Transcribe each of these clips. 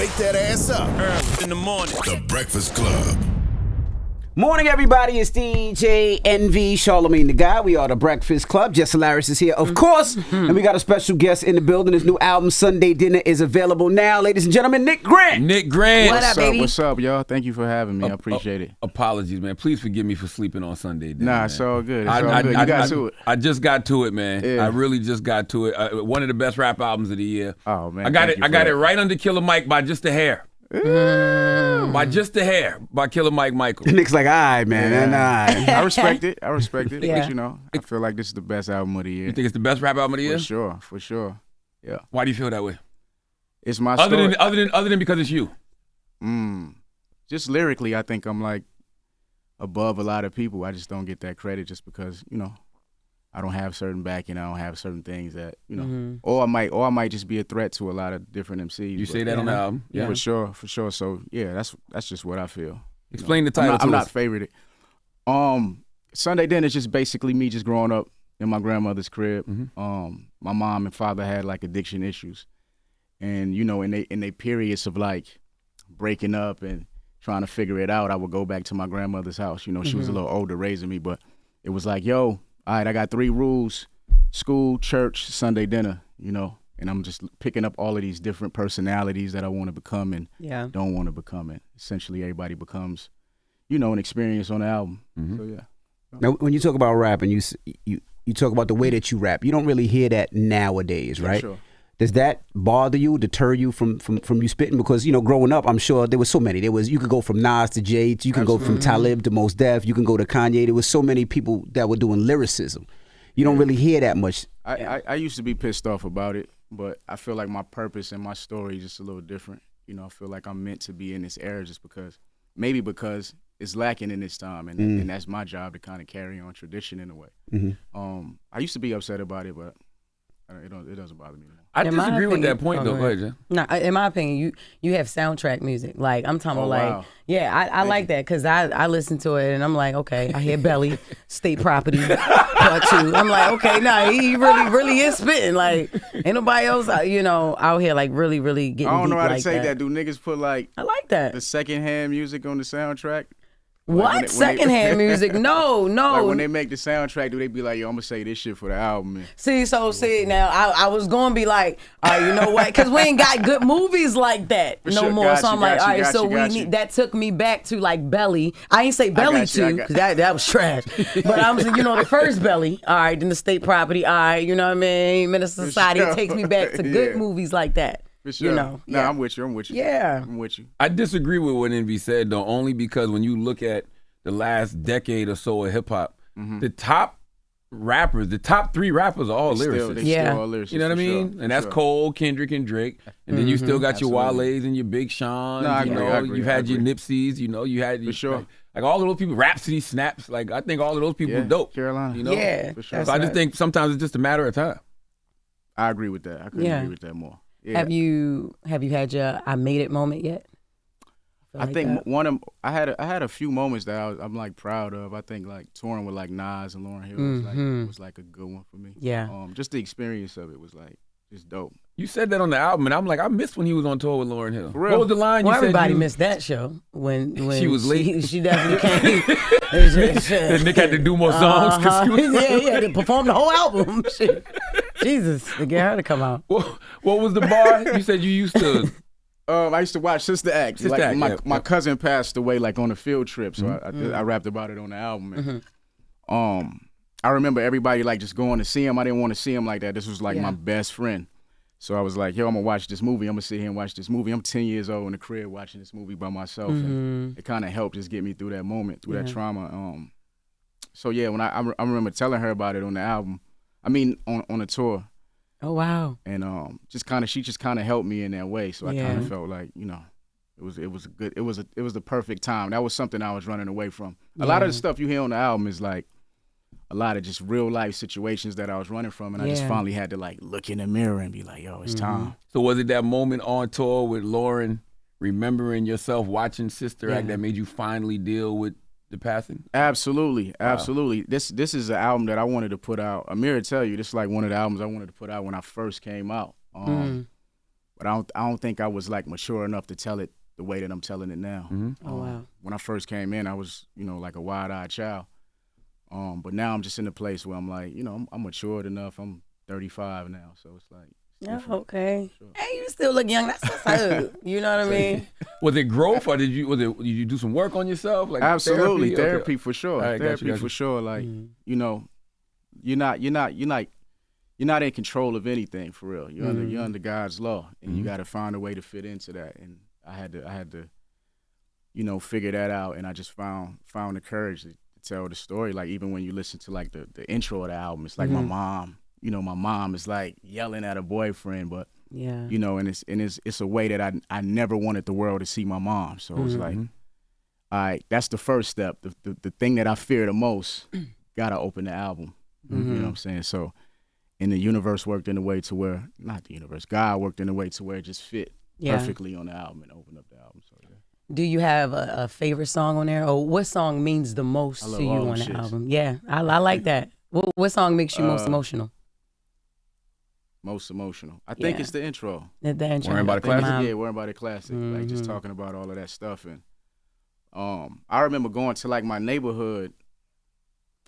Wake that ass up. Early in the morning. The Breakfast Club. Morning, everybody. It's DJ NV, Charlamagne the Guy. We are the Breakfast Club. Jess Hilarious is here, of course. And we got a special guest in the building. His new album, Sunday Dinner, is available now. Ladies and gentlemen, Nick Grant. Nick Grant. What up, baby? What's up, y'all? Thank you for having me. I appreciate it. Apologies, man. Please forgive me for sleeping on Sunday dinner. Nah, it's all good. It's I all good. You got to it. I just got to it, man. Yeah. I really just got to it. One of the best rap albums of the year. Oh, man. I got thank it. you I for got that. it right under Killer Mike by just a hair. By just a hair by Killer Mike Michael. Nick's like, all right, man. I respect it. Yeah. But, you know, I feel like this is the best album of the year. You think it's the best rap album of the year? For sure. Yeah. Why do you feel that way? It's my story. Other than because it's you. Just lyrically, I think I'm like above a lot of people. I just don't get that credit just because, you know, I don't have certain backing. I don't have certain things that, you know, or I might just be a threat to a lot of different MCs. You say that on the album? Yeah, for sure. So yeah, that's just what I feel. Explain the title. I'm not favorited. Sunday Dinner is just basically me just growing up in my grandmother's crib. My mom and father had like addiction issues, and you know, in they periods of like breaking up and trying to figure it out, I would go back to my grandmother's house. You know, she was a little older raising me, but it was like, yo, all right, I got 3 rules: school, church, Sunday dinner, you know, and I'm just picking up all of these different personalities that I want to become and don't want to become. And essentially everybody becomes, you know, an experience on the album. So, yeah. Now, when you talk about rap and you talk about the way that you rap, you don't really hear that nowadays, right? Sure. Does that bother you, deter you from you spitting? Because, you know, growing up, I'm sure there was so many. You could go from Nas to Jay, you can go from Talib to Mos Def, you can go to Kanye. There was so many people that were doing lyricism. You don't really hear that much. I used to be pissed off about it, but I feel like my purpose and my story is just a little different. You know, I feel like I'm meant to be in this era just because it's lacking in this time, and that's my job to kind of carry on tradition in a way. I used to be upset about it, but it doesn't bother me anymore. I disagree with that point, though. Go ahead, Jen. No, in my opinion, you have soundtrack music. Like, I'm talking about, wow. I like that because I listen to it and I'm like, okay, I hear Belly, State Property, Part 2. I'm like, okay, nah, he really is spitting. Like, ain't nobody else, you know, out here like really getting I don't know deep how to like say that. that. Do niggas put like I like that. the secondhand music on the soundtrack? What? When they- Secondhand music? No. Like when they make the soundtrack, do they be like, yo, I'm gonna say this shit for the album? Man. See, now I was gonna be like, all right, you know what? Because we ain't got good movies like that no sure. more. Got so you, I'm like, got all you, right, got so you, we got need. you. That took me back to like Belly. I ain't say Belly got you, I 2 got- because that was trash. But I'm saying, you know, the first Belly. All right, then the State Property. All right, you know what I mean? Minister Society. sure. It takes me back to good Yeah. movies like that. For sure. You know? Nah, I'm with you. Yeah. I'm with you. I disagree with what Envy said, though, only because when you look at the last decade or so of hip hop, the top 3 rappers are all lyricists. They Yeah. still all lyricists. You know what I for mean? sure, And that's for sure. Cole, Kendrick, and Drake. And then you still got your Absolutely. Wale's and your Big Sean's. No, I you agree, know, I agree, you've I had your agree. Nipsey's. You know, you had For sure. like all of those people. Rhapsody, Snaps. Like I think all of those people Yeah, are dope. Carolina. You know? Yeah. For sure. So I just think sometimes it's just a matter of time. I agree with that. I couldn't Yeah. agree with that more. Yeah. Have you had your I made it moment yet? I think I had a few moments that I'm like proud of. I think like touring with like Nas and Lauryn Hill was like a good one for me. Yeah. Just the experience of it was like just dope. You said that on the album, and I'm like, I missed when he was on tour with Lauryn Hill. For real? What was the line Well, you said? everybody missed that show when She was late. She definitely came. And Nick had to do more songs because she was yeah, to perform the whole album. Shit. Jesus, to get her to come out. What was the bar? You said you used to. I used to watch Sister Act. Sister like Act, my yeah, my yeah. cousin passed away like on a field trip, so I rapped about it on the album. And, I remember everybody like just going to see him. I didn't want to see him like that. This was like my best friend. So I was like, yo, I'm gonna watch this movie. I'm gonna sit here and watch this movie. I'm 10 years old in the crib watching this movie by myself, and it kind of helped just get me through that moment, through that trauma. So yeah, when I remember telling her about it on the album, I mean on the tour, Oh wow. and she just kind of helped me in that way. So I kind of felt like, you know, it was the perfect time. That was something I was running away from. A lot of the stuff you hear on the album is like a lot of just real life situations that I was running from, and I just finally had to like look in the mirror and be like, yo, it's time. So was it that moment on tour with Lauryn, remembering yourself watching Sister Act that made you finally deal with the passing? Absolutely. This is an album that I wanted to put out. Amir will tell you, this is like one of the albums I wanted to put out when I first came out. but I don't think I was like mature enough to tell it the way that I'm telling it now. Oh wow. When I first came in, I was, like a wide-eyed child. But now I'm just in a place where I'm like, I'm matured enough. I'm 35 now, so it's like. Yeah, okay. Sure. Hey, you still look young. That's what's up. You know what I mean? Was it growth, or did you do some work on yourself? Like absolutely therapy okay. for sure. Right, therapy for sure. Like you're not in control of anything for real. You're under God's law, and you got to find a way to fit into that. And I had to figure that out, and I just found the courage to tell the story. Like even when you listen to like the intro of the album, it's like my mom. My mom is like yelling at her boyfriend, but and it's a way that I never wanted the world to see my mom. So it's like, all right, that's the first step. The thing that I fear the most, gotta open the album. You know what I'm saying? So, and the universe worked in a way to where, not the universe, God worked in a way to where it just fit perfectly on the album and opened up the album. So Do you have a favorite song on there, or what song means the most to you on the album? Yeah, I like that. What song makes you most emotional? Most emotional. I think it's the intro. The intro. Worrying about a classic? Yeah, worrying about a classic. Like just talking about all of that stuff. And I remember going to like my neighborhood,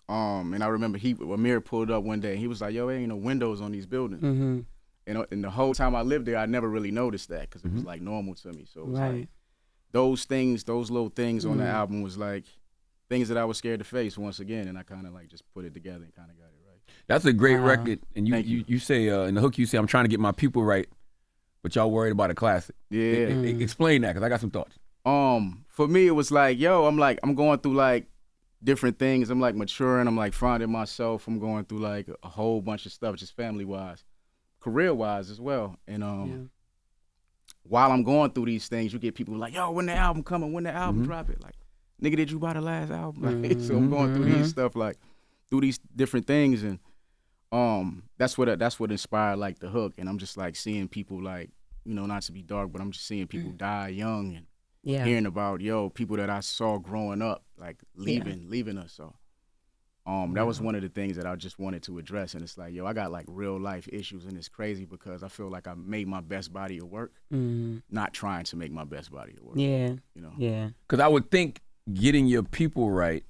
and I remember Amir pulled up one day and he was like, yo, ain't no windows on these buildings. And the whole time I lived there, I never really noticed that because it was like normal to me. So it was like those little things on the album was like things that I was scared to face once again. And I kind of like just put it together and kind of got it right. That's a great record, and you say in the hook you say I'm trying to get my people right, but y'all worried about a classic. Yeah, explain that because I got some thoughts. For me it was like I'm going through like different things. I'm like maturing. I'm like finding myself. I'm going through like a whole bunch of stuff, just family wise, career wise as well. And while I'm going through these things, you get people like, yo, when the album coming? When the album drop it? Like, nigga, did you buy the last album? Like, so I'm going through these stuff like through these different things and. That's what inspired like the hook, and I'm just like seeing people like not to be dark, but I'm just seeing people die young and hearing about people that I saw growing up like leaving us. So that was one of the things that I just wanted to address, and it's like I got like real life issues, and it's crazy because I feel like I made my best body of work, not trying to make my best body of work. Yeah, because I would think getting your people right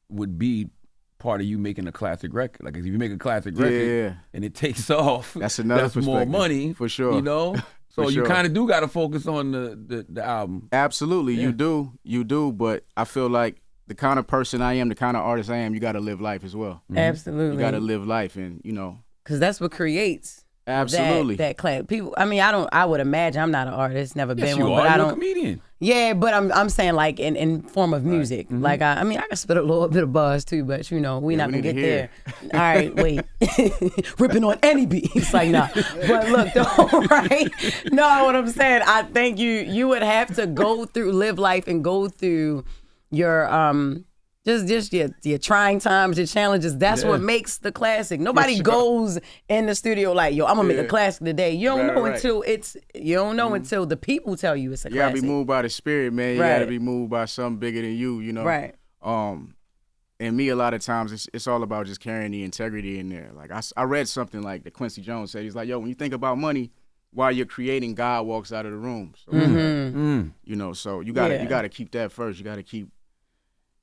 would be part of you making a classic record. Like if you make a classic record and it takes off, that's more money for sure. So you kind of do got to focus on the album. Absolutely, you do. But I feel like the kind of person I am, the kind of artist I am, you got to live life as well. Absolutely, you got to live life, and because that's what creates. Absolutely. That class. People. I mean, I would imagine I'm not an artist, never been one, but I don't. You're a comedian. Yeah, but I'm saying like in form of music. Like I mean I can spit a little bit of buzz too, but we not gonna get there. All right, wait. Ripping on any beat. It's like nah. But look though, right? No, what I'm saying, I think you would have to live life and go through your just your trying times, your challenges. That's what makes the classic. Nobody goes in the studio like, yo, I'm gonna make a classic today. You don't know until until the people tell you it's a classic. You gotta be moved by the spirit, man. You gotta be moved by something bigger than you, Right. And me, a lot of times, it's all about just carrying the integrity in there. Like I read something like that Quincy Jones said. He's like, yo, when you think about money, while you're creating, God walks out of the room. So, so you gotta keep that first. You gotta keep.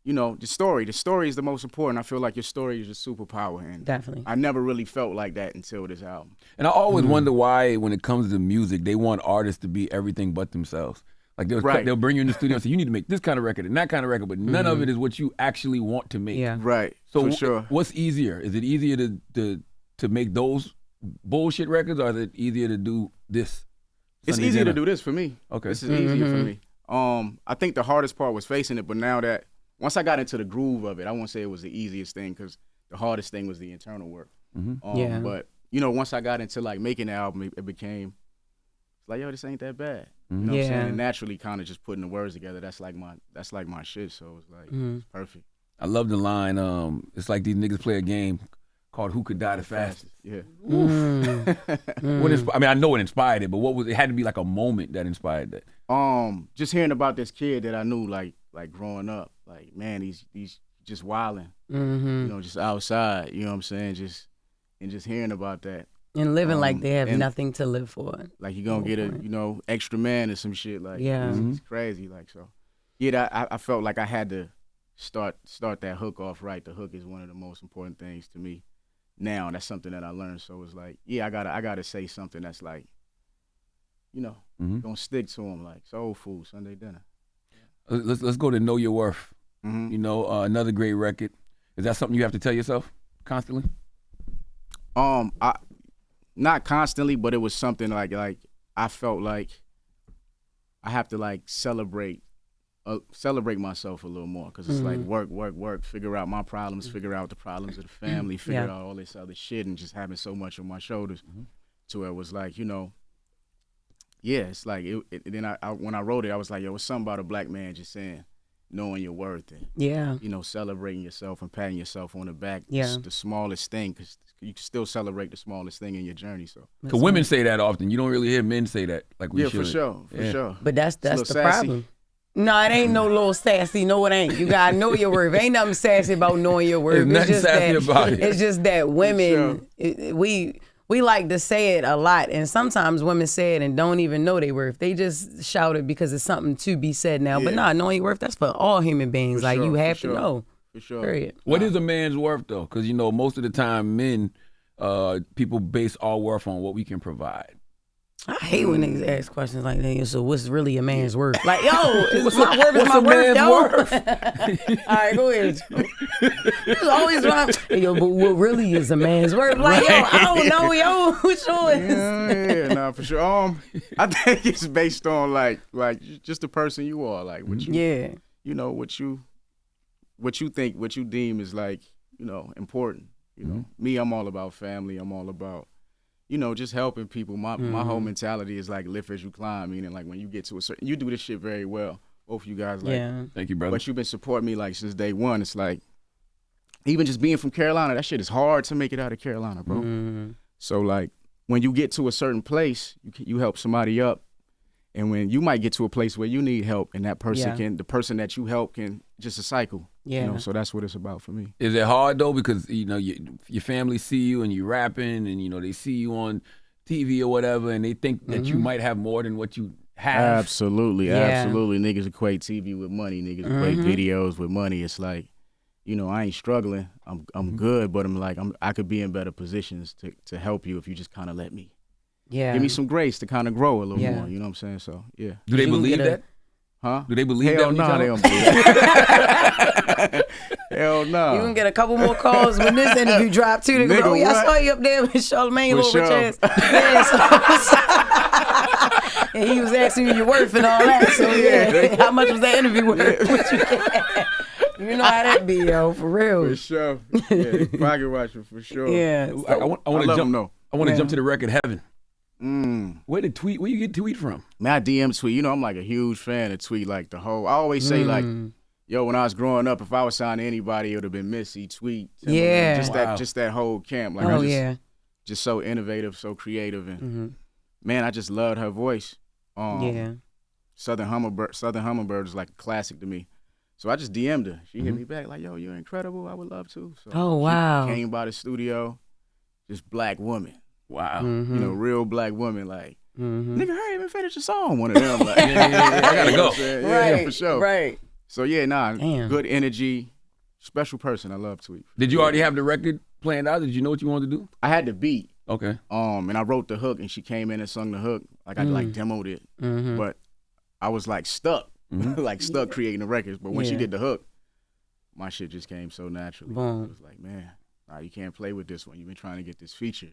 The story. The story is the most important. I feel like your story is your superpower. And definitely. I never really felt like that until this album. And I always wonder why, when it comes to music, they want artists to be everything but themselves. Like they'll bring you in the studio and say, you need to make this kind of record and that kind of record, but none of it is what you actually want to make. Yeah. Right. So for sure. What's easier? Is it easier to make those bullshit records, or is it easier to do this? It's easier to do this for me. Okay. This is easier for me. I think the hardest part was facing it, but now that once I got into the groove of it, I won't say it was the easiest thing because the hardest thing was the internal work. But, once I got into like making the album, it became like, yo, this ain't that bad. You know what I'm saying? And naturally kind of just putting the words together, that's like my shit. So it's like, it's perfect. I love the line, it's like these niggas play a game called Who Could Die the Fastest. Yeah. I know it inspired it, but it had to be like a moment that inspired that. Just hearing about this kid that I knew like growing up, like, man, he's just wilding, just outside, you know what I'm saying? Just hearing about that. And living like they have nothing to live for. Like you're gonna get a extra man or some shit. Like it's crazy. Like so, yeah. I felt like I had to start that hook off right. The hook is one of the most important things to me. Now that's something that I learned. So it's like, yeah, I gotta say something that's like, gonna stick to them. Like soul food, Sunday dinner. Let's go to Know Your Worth. Another great record. Is that something you have to tell yourself constantly? Not constantly, but it was something like I felt like I have to like celebrate myself a little more because it's like work, figure out my problems, figure out the problems of the family, figure out all this other shit, and just having so much on my shoulders to where it was like, it's like then I when I wrote it, I was like, yo, it's something about a black man just saying, knowing your worth and celebrating yourself and patting yourself on the back. The smallest thing, because you can still celebrate the smallest thing in your journey. So because women say that often, you don't really hear men say that like we should. For sure. But that's the problem. No, it ain't no little sassy. No, it ain't. You gotta know your worth. Ain't nothing sassy about knowing your worth. There's nothing sassy about it. It's just that women, we like to say it a lot, and sometimes women say it and don't even know their worth. They just shout it because it's something to be said now. But knowing your worth, that's for all human beings. You have to know. For sure. Period. What is a man's worth though? Because most of the time, men, people base our worth on what we can provide. I hate when niggas ask questions like that. So what's really a man's worth? Like, yo, is my worth is my worth, yo? All right, go ahead. It's always wrong. Hey, yo, but what really is a man's worth? Like, yo, I don't know, yo. Which one? Yeah, for sure. I think it's based on like just the person you are, like what you, what you think, what you deem is like, important. Me, I'm all about family. I'm all about, just helping people. My whole mentality is like lift as you climb, meaning like when you get to a certain, you do this shit very well. Both of you guys, like, thank you, brother. But you've been supporting me like since day one. It's like, even just being from Carolina, that shit is hard to make it out of Carolina, bro. So like when you get to a certain place, you help somebody up. And when you might get to a place where you need help, and that person the person that you help can just a cycle. So that's what it's about for me. Is it hard though? Because your family see you and you rapping, and they see you on TV or whatever, and they think that you might have more than what you have. Absolutely. Niggas equate TV with money. Niggas equate videos with money. It's like, I ain't struggling. I'm good, but I'm like I could be in better positions to help you if you just kind of let me. Give me some grace to kind of grow a little more. You know what I'm saying? So, yeah. Do they believe that? Huh? Do they believe Hell that? No, they don't believe that. Hell no. You can get a couple more calls when this interview dropped too. They go, I saw you up there with Charlamagne, little rich ass. And he was asking you your worth and all that. So, how much was that interview worth? You know how that be, yo, for real. For sure. Yeah, pocket watching for sure. Yeah. I want to jump to the record Heaven. Where you get Tweet from? Man, I DM Tweet. I'm like a huge fan of Tweet. Like the whole, I always say like, yo, when I was growing up, if I was signed to anybody, it would have been Missy, Tweet. Just that whole camp. Like, just so innovative, so creative, and man, I just loved her voice. Southern Hummingbird is like a classic to me. So I just DM'd her. She hit me back like, yo, you're incredible. I would love to. So she came by the studio, just black woman. Wow. Real black woman, like, nigga, hurry up and finish the song. One of them, like, I gotta go. Yeah, for sure. Right. So, good energy, special person. I love Tweet. Did you already have the record planned out? Did you know what you wanted to do? I had the beat. Okay. And I wrote the hook, and she came in and sung the hook. Like, I, like, demoed it. But I was, like, stuck. Stuck creating the records. But when she did the hook, my shit just came so naturally. Boom. It was like, man. You can't play with this one. You've been trying to get this feature.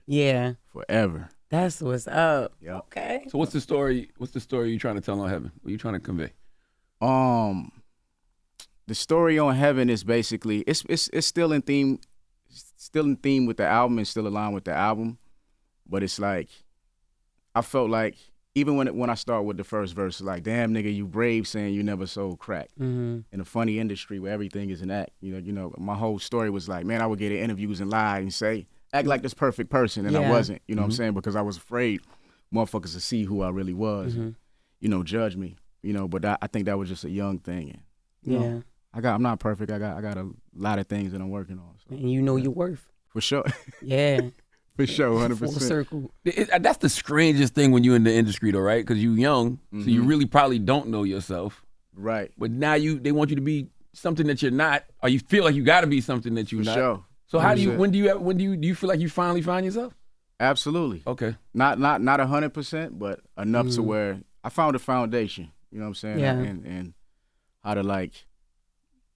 Forever. That's what's up. Yep. Okay. So what's the story you're trying to tell on Heaven? What are you trying to convey? The story on Heaven is basically it's still in theme with the album and still aligned with the album. But it's like I felt like even when I start with the first verse, like, damn nigga, you brave saying you never sold crack. In a funny industry where everything is an act. My whole story was like, man, I would get in interviews and lie and say, act like this perfect person, and I wasn't. You know what I'm saying? Because I was afraid motherfuckers to see who I really was, and, judge me. But I think that was just a young thing. And, I'm not perfect. I got a lot of things that I'm working on. So. And you know your worth. For sure. Yeah. For sure, 100%. Full circle. That's the strangest thing when you're in the industry, though, right? Because you're young, so you really probably don't know yourself. Right. But now they want you to be something that you're not, or you feel like you got to be something that you're For not. sure. So how do you feel like you finally find yourself? Absolutely. Okay. Not 100%, but enough to where I found a foundation. You know what I'm saying? Yeah. And how to like,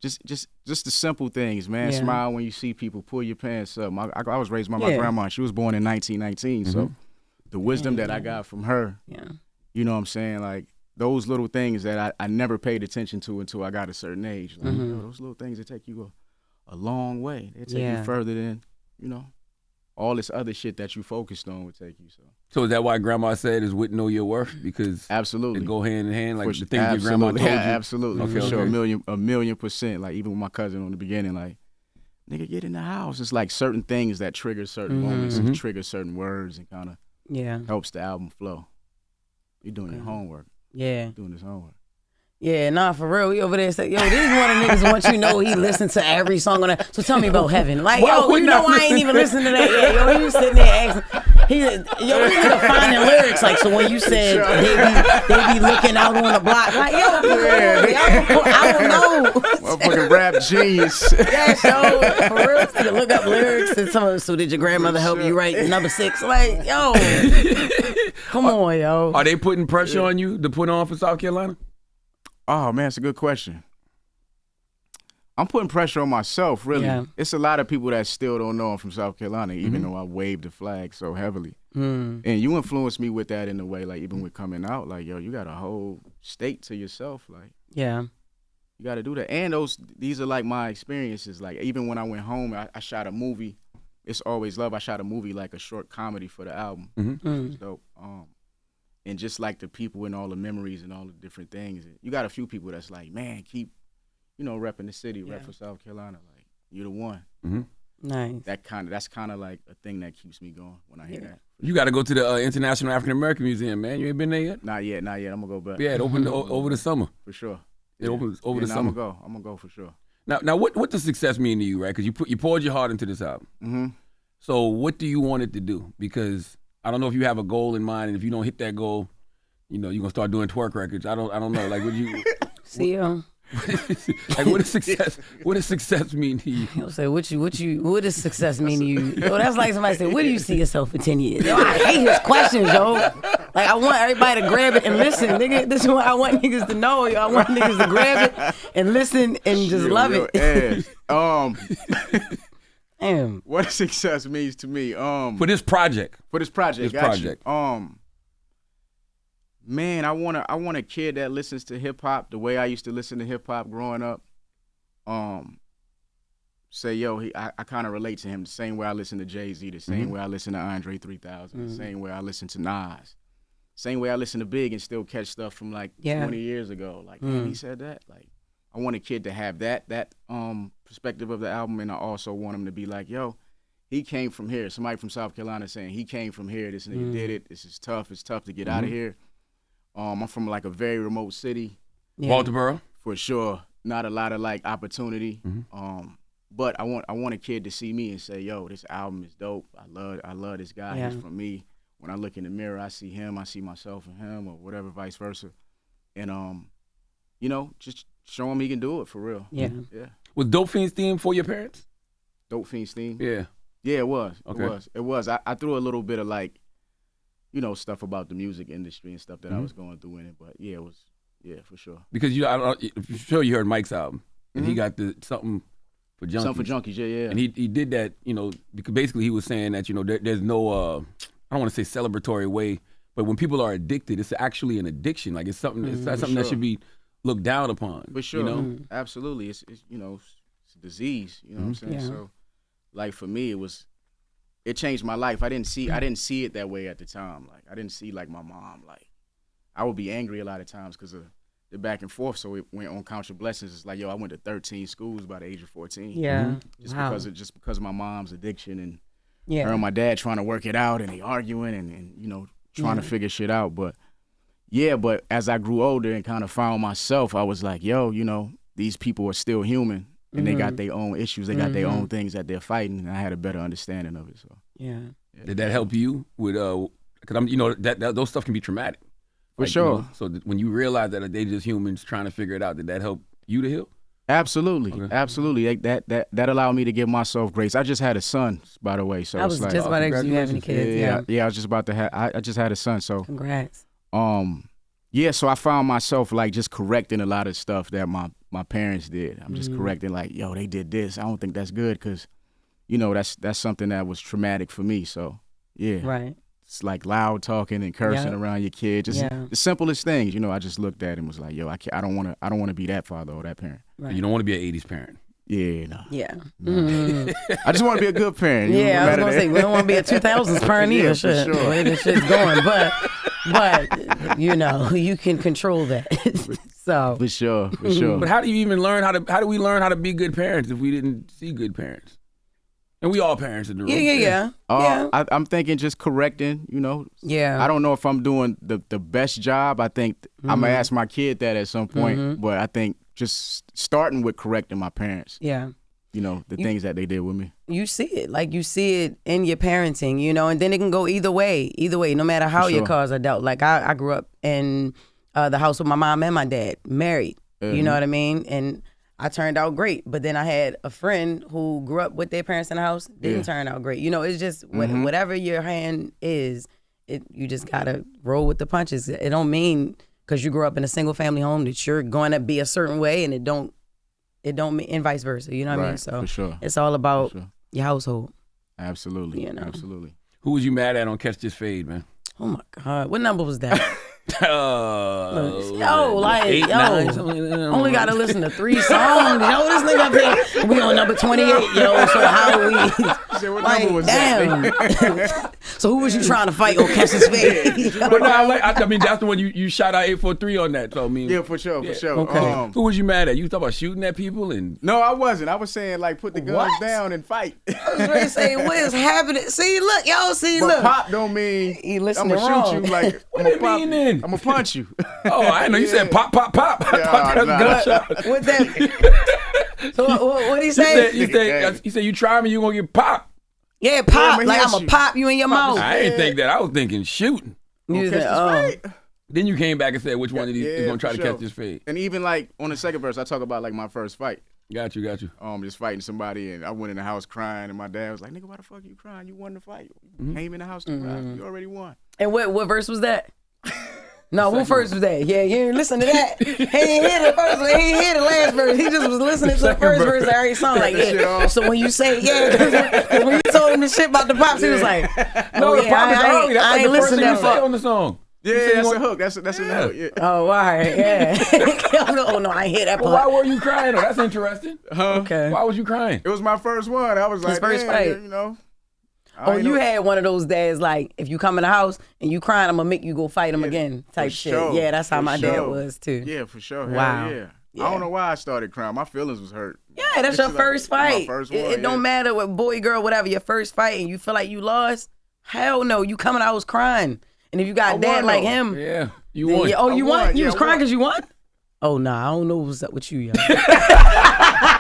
just the simple things, man. Yeah. Smile when you see people. Pull your pants up. I was raised by my grandma. She was born in 1919, so the wisdom that I got from her. Yeah. You know what I'm saying? Like those little things that I never paid attention to until I got a certain age. Like, those little things that take you a long way. They take you further than, all this other shit that you focused on would take you. So is that why Grandma said is what know your worth? Because absolutely they go hand in hand, like the things absolutely. your grandma told you. Yeah, absolutely, Okay, for sure, okay. a million %. Like even with my cousin on the beginning, like nigga, get in the house. It's like certain things that trigger certain moments and trigger certain words and kind of helps the album flow. You're doing your homework. Yeah. Doing his homework. Yeah, nah, for real. We over there say, yo, this is one of the niggas want you know he listened to every song on that. So tell me about Heaven. Like, Why yo, would you know not I ain't listen even to listening to that. Yeah, yo, he was sitting there asking. This nigga finding lyrics. Like, so when you said they be looking out on the block, like, yo, I don't know. Motherfucking rap genius. Yeah, so for real, this nigga look up lyrics and some. So did your grandmother help you write number 6? Like, yo, come on, yo. Are they putting pressure on you to put on for South Carolina? Oh man, it's a good question. I'm putting pressure on myself, really. Yeah. It's a lot of people that still don't know I'm from South Carolina, even though I waved the flag so heavily. And you influenced me with that in a way, like even with coming out, like, yo, you got a whole state to yourself. Like, Yeah. you got to do that. And these are like my experiences. Like even when I went home, I shot a movie. It's Always Love. I shot a movie, like a short comedy for the album. Which was dope. And just like the people and all the memories and all the different things, you got a few people that's like, man, keep, repping the city, rep for South Carolina. Like, you're the one. Nice. That's kind of like a thing that keeps me going when I hear that. You got to go to the International African American Museum, man. You ain't been there yet? Not yet. I'm gonna go back. Yeah, it opened over the summer. For sure. It opens over the summer. I'm gonna go for sure. Now, what does success mean to you, right? Because you poured your heart into this album. So what do you want it to do? Because I don't know if you have a goal in mind, and if you don't hit that goal, you're gonna start doing twerk records. I don't know. Like, would you? See you. Like, what does success mean to you? He'll say, what does success mean to you? Yo, that's like somebody say, where do you see yourself in 10 years? Yo, I hate his questions, yo. Like, I want everybody to grab it and listen, nigga. This is what I want niggas to know, yo. I want niggas to grab it and listen and just love it. Damn. What success means to me? For this project. Man, I want a kid that listens to hip hop the way I used to listen to hip hop growing up. Say, yo, I kind of relate to him the same way I listen to Jay-Z, the same way I listen to Andre 3000, the same way I listen to Nas, same way I listen to Big and still catch stuff from like 20 years ago. Like, man, he said that. Like, I want a kid to have that perspective of the album, and I also want him to be like, yo, he came from here. Somebody from South Carolina saying he came from here. This nigga did it. This is tough. It's tough to get out of here. I'm from like a very remote city. Walterboro? For sure. Not a lot of like opportunity. But I want a kid to see me and say, yo, this album is dope. I love this guy. He's from me. When I look in the mirror, I see him. I see myself in him, or whatever, vice versa. And just show him he can do it for real. Yeah. Was Dope Fiends theme for your parents? Dope Fiends theme? Yeah. Yeah, it was. Okay. It was. I threw a little bit of like, stuff about the music industry and stuff that I was going through in it. But yeah, it was, for sure. Because I'm sure you heard Mike's album, and he got the something for junkies. Something for junkies, yeah. And he did that, because basically he was saying that, there's no, I don't want to say celebratory way, but when people are addicted, it's actually an addiction. Like, it's something, it's not something that should be looked down upon. For sure. Absolutely. It's it's a disease. You know what I'm saying? Yeah. So, like for me, it changed my life. I didn't see it that way at the time. Like, I didn't see like my mom. Like, I would be angry a lot of times because of the back and forth. So it went on Count Your Blessings. It's like, yo, I went to 13 schools by the age of 14. Yeah. Just because of my mom's addiction and her and my dad trying to work it out, and they arguing and trying to figure shit out. But but as I grew older and kind of found myself, I was like, yo, these people are still human. And they got their own issues. They got their own things that they're fighting. And I had a better understanding of it. So Did that help you with because I'm that those stuff can be traumatic. For sure. So when you realize that they just humans trying to figure it out, did that help you to heal? Absolutely, Okay. absolutely. That allowed me to give myself grace. I just had a son, by the way. So I was it's like, just about to ask you have any kids. yeah. I was just about to have. I just had a son. So Congrats. yeah. So I found myself like just correcting a lot of stuff that my parents did. I'm just correcting like, yo, they did this. I don't think that's good because, that's something that was traumatic for me. So yeah. Right. It's like loud talking and cursing around your kid. Just the simplest things, I just looked at and was like, yo, I don't want to be that father or that parent. Right. You don't want to be an 80s parent. Yeah, no. Yeah. I just want to be a good parent. Yeah, I was gonna say we don't want to be a 2000s parent either. Yeah, for shit, sure. the way this shit's going, but you can control that. So For sure. But how do you even learn how do we learn how to be good parents if we didn't see good parents? And we all parents in the room. yeah. I'm thinking just correcting, Yeah. I don't know if I'm doing the best job. I think I'm going to ask my kid that at some point, but I think just starting with correcting my parents, Yeah. the things that they did with me. You see it. Like you see it in your parenting, and then it can go either way, no matter how your cards are dealt. Like I grew up in the house with my mom and my dad, married. You know what I mean? And I turned out great, but then I had a friend who grew up with their parents in the house, didn't turn out great. It's just whatever your hand is, you just gotta roll with the punches. It don't mean because you grew up in a single family home that you're going to be a certain way, and it don't mean, and vice versa. You know what I mean? So for sure. it's all about your household. Absolutely. You know. Absolutely. Who was you mad at on Catch This Fade, man? Oh my God, what number was that? Only Only got to listen to 3 songs. This nigga up here, we on number 28, so how do we? What Like, number was damn. that? So who was you trying to fight on Catch This Fade? But no, I mean that's the one you shot out 843 on that. So I mean, Yeah, for sure. Okay. Who was you mad at? You talking about shooting at people and No, I wasn't. I was saying like put the guns What? down and fight. I was ready to say, what is happening? See, look, y'all, But look. pop don't mean He I'm listening gonna shoot wrong. you like What it mean then? I'm gonna punch you. oh, I didn't know you said pop, pop, pop. I Yeah, thought that was nah. gunshot. What that? So what did he say? You said you try me, you gonna get popped. Yeah, pop. I'ma Like hit I'm gonna you. pop you in your mouth. I didn't think that. I was thinking shooting. You Catch said, this fade. Then you came back and said which one of these is gonna try for to sure. catch this fade. And even like on the second verse, I talk about like my first fight. Got you. Just fighting somebody, and I went in the house crying, and my dad was like, "Nigga, why the fuck you crying? You won the fight. You came in the house to cry. You already won." And what verse was that? No, what verse was that? Yeah, you ain't listen to that. He ain't hear the first one. He ain't hear the last verse. He just was listening to the first verse. I already sound like, yeah. So when you say, yeah, when you told him the shit about the pops, he was like, No, the pop is early. That's I like ain't the first listen thing to you say that. on the song. Yeah, said you that's want- a hook. That's in the hook. Yeah. Oh, all right, yeah. Oh, no, I ain't hear that Well, why part. were you crying? Oh, that's interesting. Okay. Why was you crying? It was my first one. I was like, first damn, fight. you know. I Oh, ain't you know- had one of those dads like, if you come in the house and you crying, I'm gonna make you go fight him again type For shit. sure, Yeah, that's how for my dad sure. was too. Yeah, for sure. Hell Wow. yeah. Yeah. I don't know why I started crying. My feelings was hurt. Yeah, that's This your is like first fight. My first It one, don't matter what boy, girl, whatever, your first fight and you feel like you lost. Hell no, you coming out was crying. And if you got I dad won, like though. him, Yeah, you then won. you I won? won. You Yeah, was I crying won. because you won? Oh nah, I don't know what's up with you, yo.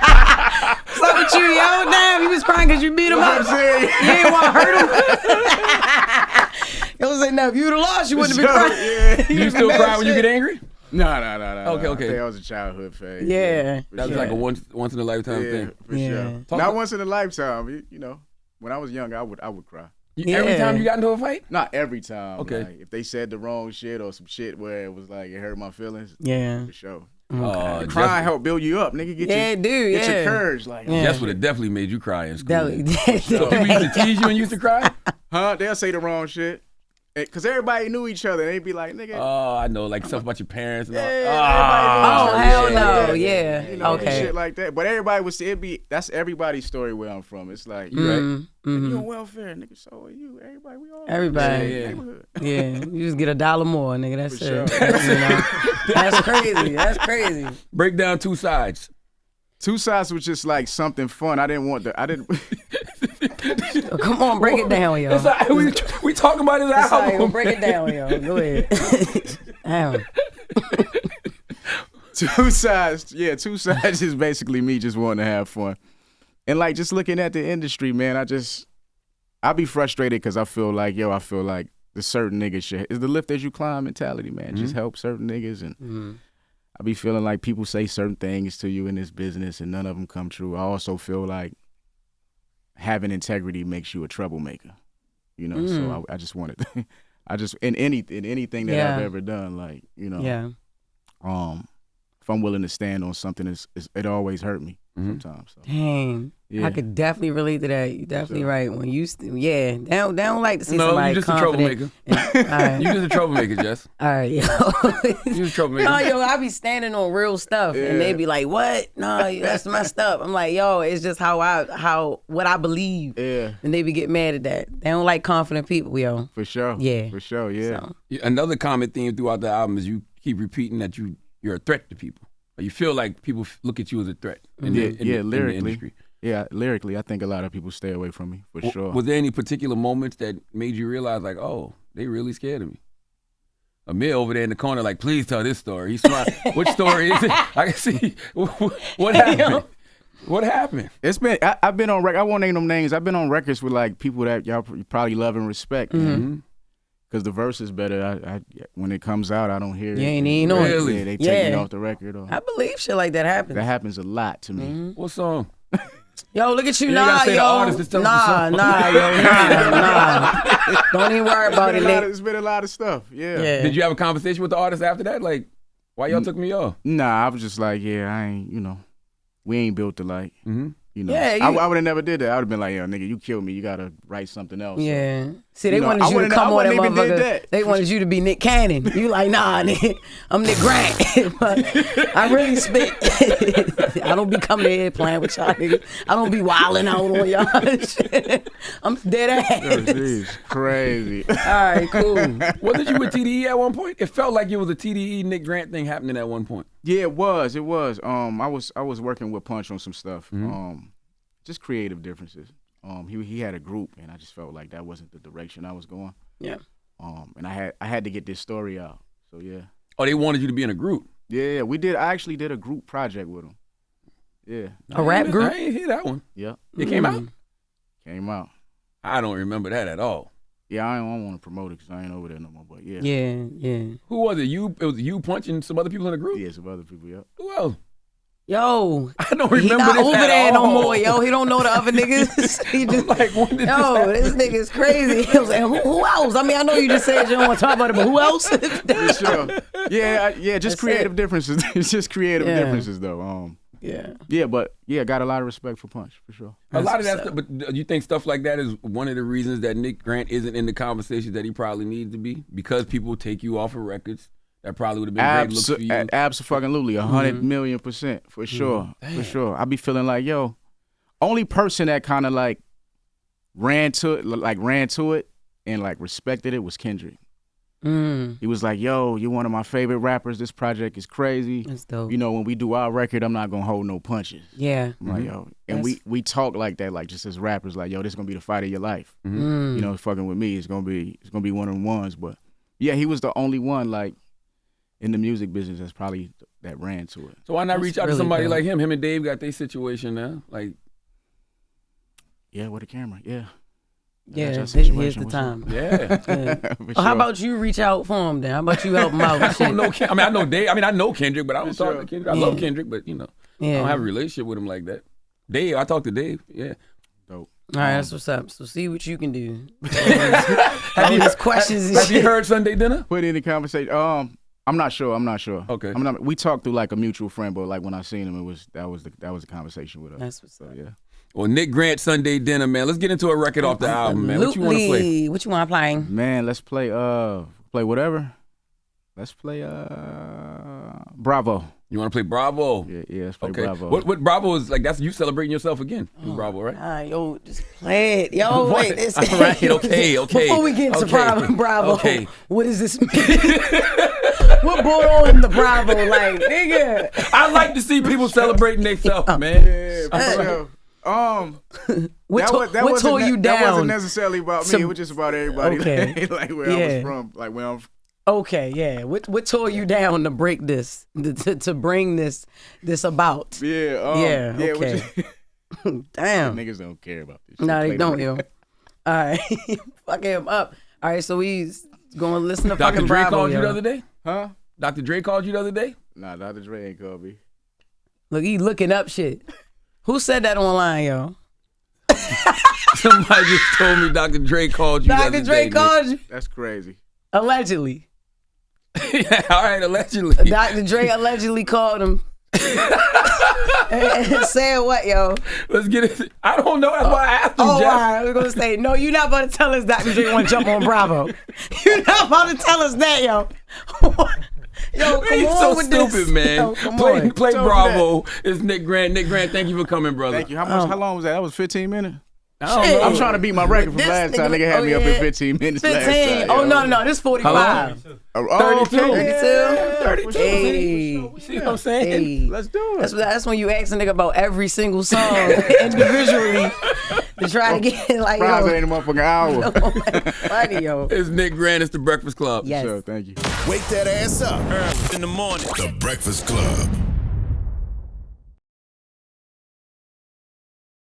What's up with you, yo? Damn, you was crying because you beat him What up. I'm saying? You ain't want to hurt him. You was saying, no, if you'd have lost, you wouldn't have been crying. Yeah. Do you still cry when you get angry? No. Okay, I okay. think that was a childhood phase. Yeah. for That was sure. like a once in a lifetime Yeah, thing. for Yeah. sure. Talk Not about- once in a lifetime. You know, when I was young, I would cry. Every Yeah. time you got into a fight? Not every time. Okay. Like, if they said the wrong shit or some shit where it was like it hurt my feelings, Yeah. for sure. Okay. Crying help build you up, nigga. Get Yeah, your, it do, Get yeah. your courage, like, Yeah. That's what it definitely made you cry in school. That- So people used to tease you and you used to cry? huh? They'll say the wrong shit, cause everybody knew each other. They'd be like, nigga. Oh, I know, like stuff about your parents and all. Oh, everybody hell knew no, each yeah. other. You know, Okay. shit like that. But everybody would say that's everybody's story where I'm from. It's like, You right? you on welfare, nigga. So are you. Everybody, we all Everybody. in the Yeah. neighborhood. Yeah, you just get $1 more, nigga. That's For it. sure. You know? That's crazy. That's crazy. Break down two sides. Two Sides was just like something fun. I didn't. Oh, come on, break it down, yo. It's all right. We talking about his It's all right, album. break it down, yo. Go ahead. Damn. Two Sides. Yeah, Two Sides is basically me just wanting to have fun. And like just looking at the industry, man, I be frustrated because I feel like the certain niggas shit is the lift as you climb mentality, man. Just help certain niggas, and I be feeling like people say certain things to you in this business and none of them come true. I also feel like having integrity makes you a troublemaker, you know. So I just wanted, I just in anything that I've ever done, like, you know, if I'm willing to stand on something, it always hurt me sometimes. So. Dang. Yeah. I could definitely relate to that. You're definitely right. When you, they don't like to see No, somebody you just confident. a troublemaker. All right. You just a troublemaker, Jess. All right, yo. You just a troublemaker. No, yo, I be standing on real stuff, and they be like, "What? No, that's messed up." I'm like, "Yo, it's just what I believe." Yeah. And they be getting mad at that. They don't like confident people, yo. For sure. Yeah. For sure. Yeah. So, Another common theme throughout the album is you keep repeating that you're a threat to people. Or you feel like people look at you as a threat. In the lyrically. industry. Yeah, lyrically, I think a lot of people stay away from me, for sure. Was there any particular moments that made you realize, like, oh, they really scared of me? Amir over there in the corner, like, please tell this story. He's smiling. Which story is it? I can see. What happened? What happened? It's been. I've been on record. I won't name them names. I've been on records with like people that y'all probably love and respect. Because the verse is better. I when it comes out, I don't hear it. you ain't even on it. Really? Yeah, they take me off the record. Or, I believe shit like that happens. that happens a lot to me. What song? Yo, look at you, You ain't gotta nah, say the yo. artist, just tell us the Nah. Don't even worry about it, Nick. It's been a lot of stuff. Yeah. Did you have a conversation with the artist after that? Like, why y'all took me off? Nah, I was just like, yeah, I ain't. You know, we ain't built to like. You know, Yeah, I would have never did that. I would have been like, yo, nigga, you killed me. You gotta write something else. Yeah. See, they You know, wanted I you to wouldn't- come I on that wouldn't even did motherfucker. that. They wanted you to be Nick Cannon. You like, nah, nigga, I'm Nick Grant. But I really spit. I don't be coming here playing with y'all niggas. I don't be wilding out on y'all shit. I'm dead ass. Jeez, crazy. All right, cool. Wasn't you with TDE at one point? It felt like it was a TDE Nick Grant thing happening at one point. Yeah, it was. I was working with Punch on some stuff. Just creative differences. He had a group, and I just felt like that wasn't the direction I was going. Yeah. And I had to get this story out. So yeah. Oh, they wanted you to be in a group. Yeah, we did. I actually did a group project with him. Yeah. A rap group? I ain't hear that one. Yeah. It came out? Came out. I don't remember that at all. Yeah, I don't want to promote it because I ain't over there no more. But yeah. Yeah. Who was it? It was you punching some other people in the group? Yeah, some other people. Yeah. Who else? Yo, I don't he remember not this over at there no all. more, yo. He don't know the other niggas. He just Like, when did this happen? this nigga's crazy. He was like, who else? I mean, I know you just said you don't want to talk about it, but who else? For sure. Yeah, just That's creative it. differences. It's just creative Yeah. differences though. Yeah. Yeah, but yeah, got a lot of respect for Punch for sure. A lot of what's that stuff, but do you think stuff like that is one of the reasons that Nick Grant isn't in the conversations that he probably needs to be? Because people take you off of records that probably would have been great looks for you. Absolutely, 100,000,000% for sure, for sure. I be feeling like, yo, only person that kind of like ran to it and like respected it was Kendrick. He was like, yo, you're one of my favorite rappers. This project is crazy. That's dope. You know, when we do our record, I'm not gonna hold no punches. Yeah. I'm like, yo, and we talk like that, like just as rappers, like, yo, this is gonna be the fight of your life. You know, fucking with me, it's gonna be one of them ones. But yeah, he was the only one like in the music business that's probably that ran to it. So why not reach out to really somebody dope. like him? Him and Dave got their situation now. Like, Yeah, with a camera. Yeah. Yeah, That's your here's situation. the time. yeah. For Well, sure. how about you reach out for him then? How about you help him out? I Shit. don't know. I know Dave. I mean, I know Kendrick, but I don't talk sure. to Kendrick. I love Kendrick, but you know, I Yeah. don't have a relationship with him like that. Dave, I talk to Dave. Yeah. Dope. All right, that's what's up. So see what you can do. All these questions and Have you shit. heard Sunday Dinner? Put in the conversation. I'm not sure. Okay. We talked through like a mutual friend, but like when I seen him, that was the conversation with us. That's what's up. So yeah. Well, Nick Grant, Sunday Dinner, man. Let's get into a record off the album, man. What you want to play? Absolutely. What you want to play? Man, let's play whatever. Let's play Bravo. You want to play Bravo? Yeah, let's play Okay. Bravo. What Bravo is like? That's you celebrating yourself again. In Bravo, right? Ah, yo, just play it. Yo, What? wait. This, All right, okay. Before we get into Bravo, Okay. what does this mean? What brought on the Bravo? Like, nigga. I like to see people celebrating themselves, man. Yeah, for sure. What tore you That wasn't down? necessarily about me. Some- It was just about everybody. Okay. like where I Yeah. was from, like where I'm from. Okay, yeah. What tore you down to break this, to bring this about? Yeah. Yeah, Yeah. okay. Damn. Niggas don't care about this. Shit. No, they Play don't, the yo. All right. Fucking him up. All right, so we going to listen to Dr. fucking Dre Bravo, called you yo. the other day? Huh? Dr. Dre called you the other day? Nah, Dr. Dre ain't called me. Look, he looking up shit. Who said that online, yo? Somebody just told me Dr. Dre called you the other Dr. day. Dre called you? That's crazy. Allegedly. Yeah, all right, allegedly. Dr. Dre allegedly called him. and said what, yo? Let's get it. I don't know. That's why I asked him, Oh, all Jeff. right. We're going to say, no, you're not about to tell us Dr. Dre want to jump on Bravo. You're not about to tell us that, yo. Yo, come He's on so with stupid, this. man. Yo, come Play on. Bravo. It's Nick Grant. Nick Grant, thank you for coming, brother. Thank you. How long was that? That was 15 minutes? I don't know. I'm trying to beat my record from This last time. nigga- Nigga had me up in yeah. 15 minutes 15. last time. Oh, yo. no, this 45. Oh, 32. okay. 32? 32. Hey. You see what I'm saying? Hey. Let's do it. That's when you ask a nigga about every single song individually to try to get like, Prize yo, ain't a motherfucking hour. funny, yo. It's Nick Grant. It's The Breakfast Club. Yes. Sure, thank you. Wake that ass up. In the morning. The Breakfast Club.